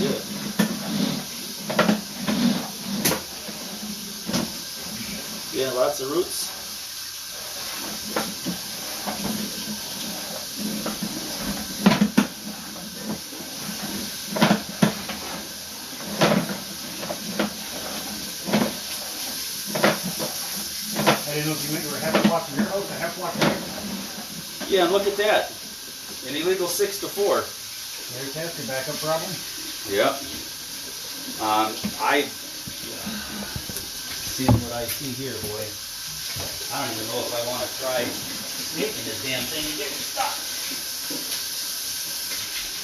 good. Yeah, lots of roots. I didn't know if you meant you were half a block from your house, a half block from here. Yeah, and look at that. An illegal 6 to 4. There's half your backup problem. Yep. Seeing what I see here, boy. I don't even know if I want to try making this damn thing and getting stuck.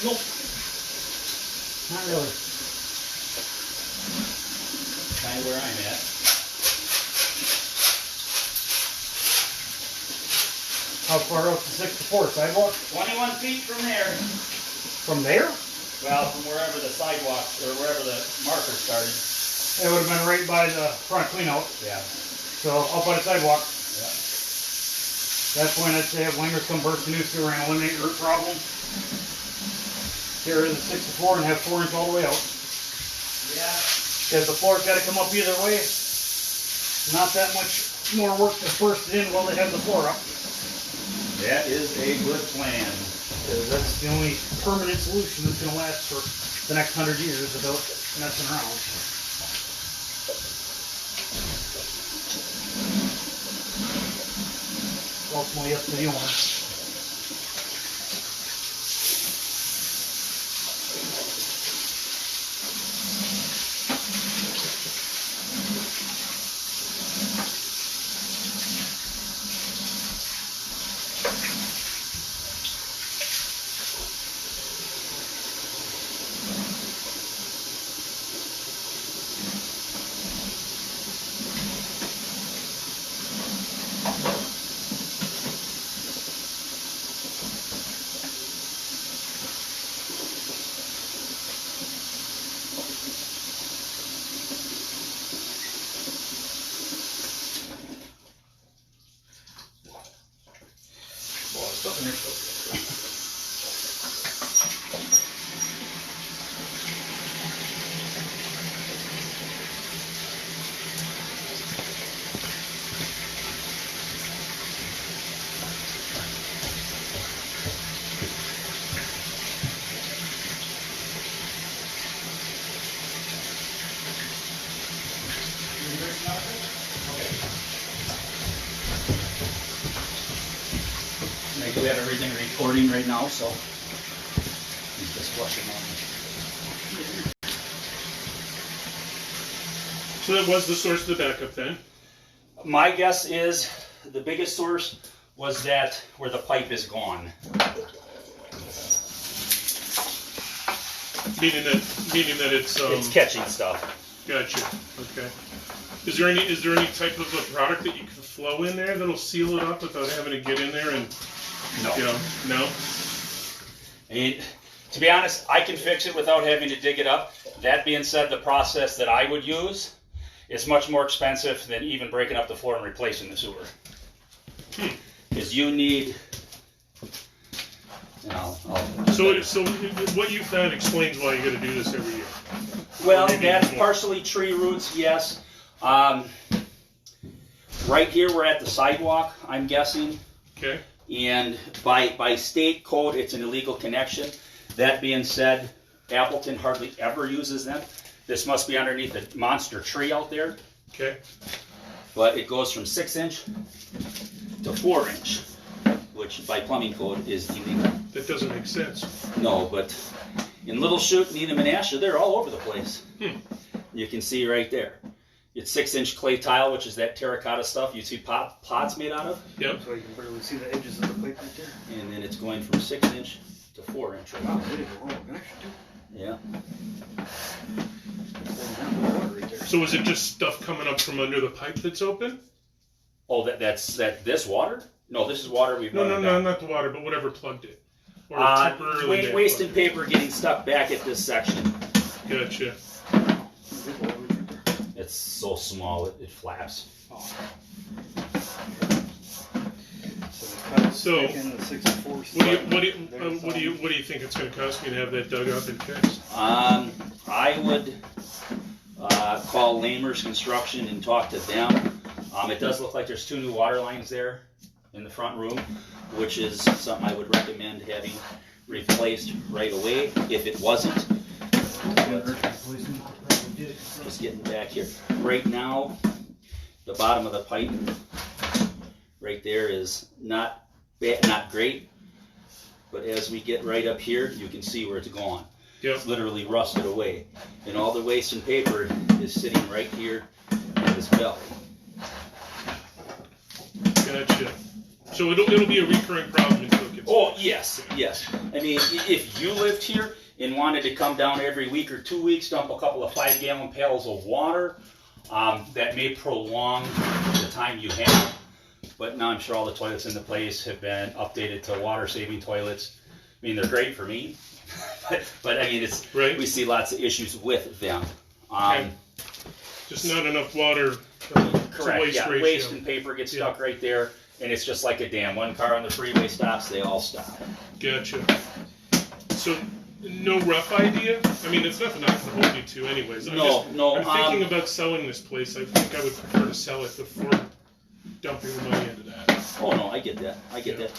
Nope. Not really. Kind of where I'm at. How far out the 6 to 4 sidewalk? 21 feet from there. From there? Well, from wherever the sidewalk, or wherever the marker started. It would have been right by the front cleanout. Yeah. So, out by the sidewalk. Yeah. At that point, I'd say have Langers come burst the new sewer and eliminate your problem. Here is a 6 to 4 and have 4 inch all the way out. Yeah. Because the floor's got to come up either way. Not that much more work to burst it in while they have the floor up. That is a good plan. That's the only permanent solution that's going to last for the next 100 years without messing around. Ultimately up to the owner. I do have everything recording right now, so he's just flushing on. So that was the source of the backup then? My guess is the biggest source was that where the pipe is gone. Meaning that It's catching stuff. Gotcha. Okay. Is there any type of a product that you can flow in there that'll seal it up without having to get in there and No. No? And to be honest, I can fix it without having to dig it up. That being said, the process that I would use is much more expensive than even breaking up the floor and replacing the sewer. Because you need, So what you found explains why you got to do this every year. well, that's partially tree roots, yes. Right here, we're at the sidewalk, I'm guessing. Okay. And by state code, it's an illegal connection. That being said, Appleton hardly ever uses them. This must be underneath a monster tree out there. Okay. But it goes from 6 inch to 4 inch, which by plumbing code is illegal. That doesn't make sense. No, but in Little Chute, Needham, and Asher, they're all over the place. You can see right there. It's 6 inch clay tile, which is that terracotta stuff you see pots made out of. Yep. So you can barely see the edges of the pipe right there. And then it's going from 6 inch to 4 inch. Right Wow, now. it is a long connection too. Yeah. So is it just stuff coming up from under the pipe that's open? Oh, that's this water? No, this is water we've No, run no, down. not the water, but whatever plugged it. Or Waste temporarily and paper getting stuck back at this section. Gotcha. It's so small it flaps. So, the 6 and 4 what do you think it's going to cost me to have that dug up and fixed? I would call Lamers Construction and talk to them. It does look like there's 2 new water lines there in the front room, which is something I would recommend having replaced right away if it wasn't. Just getting back here. Right now, the bottom of the pipe right there is not bad, not great, but as we get right up here, you can see where it's gone. Yep. It's literally rusted away, and all the waste and paper is sitting right here in this belt. Gotcha. So it'll be a recurring problem until it gets. Oh yes, yes. I mean, if you lived here and wanted to come down every week or 2 weeks, dump a couple of 5-gallon pails of water, that may prolong the time you have. But now I'm sure all the toilets in the place have been updated to water-saving toilets. I mean, they're great for me, but I mean, it's Right. we see lots of issues with them. Okay. Just not enough water. Correct. Waste Yeah, ratio. waste and paper get stuck right there, and it's just like a dam. One car on the freeway stops, they all stop. Gotcha. So, no rough idea? I mean, it's nothing I can hold you to anyways. I'm thinking about selling this place. I think I would prefer to sell it before dumping the money into that. Oh no, I get that. I get that.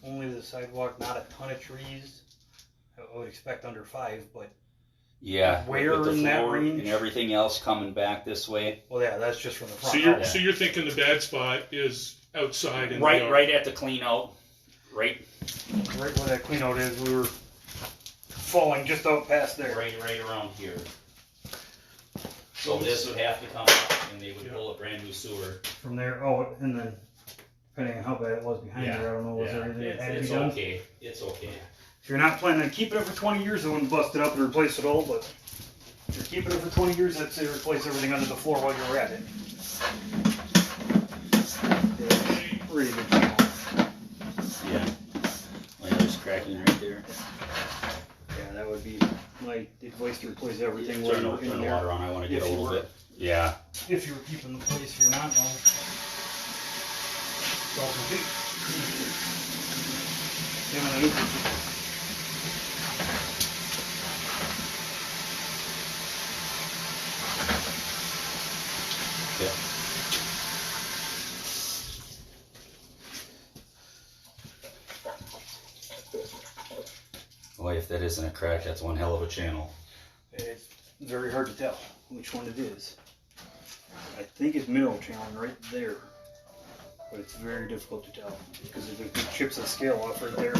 Only the sidewalk, not a ton of trees. I would expect under 5, but Yeah, where with the in that floor range? and everything else coming back this way. well, yeah, that's just from the front. So you're thinking the bad spot is outside in the Right, yard. right at the clean out. Right, Right where that clean out is, we were falling just out past there. right around here. So this would have to come up, and they would pull a brand new sewer. From there, oh, and then depending on how bad it was behind Yeah, there, I don't know, was there anything that had to be it's done? okay. It's okay. If you're not planning on keeping it for 20 years, I wouldn't bust it up and replace it all, but if you're keeping it for 20 years, I'd say replace everything under the floor while you're at it. Yeah, really good channel. Yeah. Well, there's cracking right there. Yeah, that would be my advice to replace everything while Turn you're the in there. water on. I want to get If a you little were. bit. Yeah. If you were keeping the place, if you're not, well, it's all complete. Same on the new place. Yeah. Boy, if that isn't a crack, that's one hell of a channel. It's very hard to tell which one it is. I think it's mineral channeling right there, but it's very difficult to tell because there's big chips of scale off right there.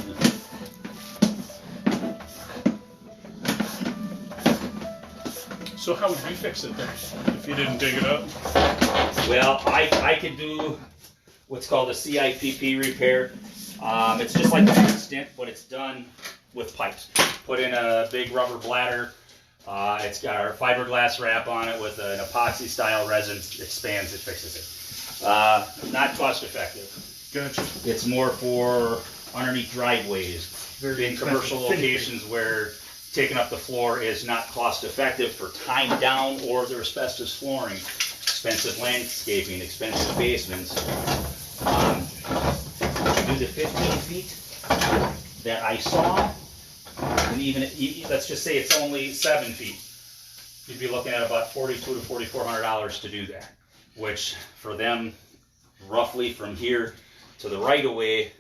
So how would you fix it then, if you didn't dig it up? Well, I could do what's called a CIPP repair. It's just like an instant, but it's done with pipes. Put in a big rubber bladder. It's got our fiberglass wrap on it with an epoxy style resin. Expands it, fixes it. Not cost effective. Gotcha. It's more for underneath driveways, Very in expensive commercial finish. locations where taking up the floor is not cost effective for time down or their asbestos flooring, expensive landscaping, expensive basements. To do the 15 feet that I saw, and even let's just say it's only 7 feet, you'd be looking at about $4,200 to $4,400 to do that, which for them, roughly from here to the right of way,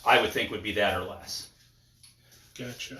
I would think would be that or less. Gotcha.